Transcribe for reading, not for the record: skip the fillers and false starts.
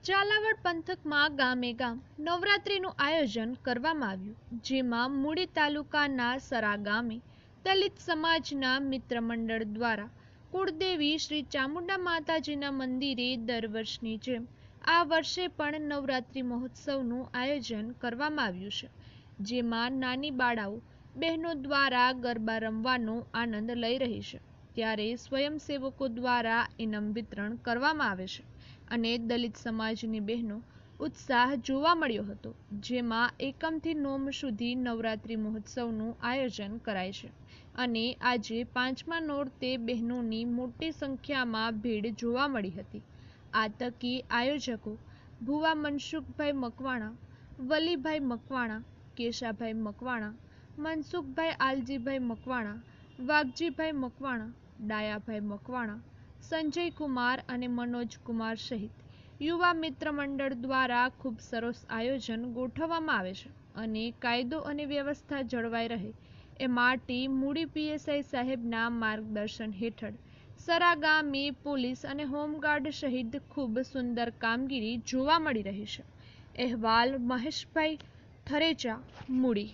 ઝાલાવાડ પંથકમાં ગામે ગામ નવરાત્રિનું આયોજન કરવામાં આવ્યું, જેમાં મૂળી તાલુકાના સરા ગામે દલિત સમાજના મિત્ર મંડળ દ્વારા કુળદેવી શ્રી ચામુંડા માતાજીના મંદિરે દર વર્ષની જેમ આ વર્ષે પણ નવરાત્રિ મહોત્સવનું આયોજન કરવામાં આવ્યું છે, જેમાં નાની બાળાઓ બહેનો દ્વારા ગરબા રમવાનો આનંદ લઈ રહી છે, ત્યારે સ્વયંસેવકો દ્વારા ઇનામ વિતરણ કરવામાં આવે છે અને દલિત સમાજની બહેનો ઉત્સાહ જોવા મળ્યો હતો, જેમાં એકમથી નોમ સુધી નવરાત્રિ મહોત્સવનું આયોજન કરાય છે અને આજે પાંચમા નોરતે બહેનોની મોટી સંખ્યામાં ભીડ જોવા મળી હતી। આ તકે આયોજકો ભુવા મનસુખભાઈ મકવાણા, વલીભાઈ મકવાણા, કેશાભાઈ મકવાણા, મનસુખભાઈ આલજીભાઈ મકવાણા, વાઘજીભાઈ મકવાણા, ડાયાભાઈ મકવાણા, સંજય કુમાર અને મનોજ કુમાર સહિત યુવા મિત્ર મંડળ દ્વારા ખૂબ સરસ આયોજન ગોઠવવામાં આવે છે અને કાયદો અને વ્યવસ્થા જળવાઈ રહે એ માટે મૂળી પીએસઆઈ સાહેબના માર્ગદર્શન હેઠળ સરા ગામે પોલીસ અને હોમગાર્ડ સહિત ખૂબ સુંદર કામગીરી જોવા મળી રહી છે। અહેવાલ મહેશભાઈ થરેચા, મૂળી।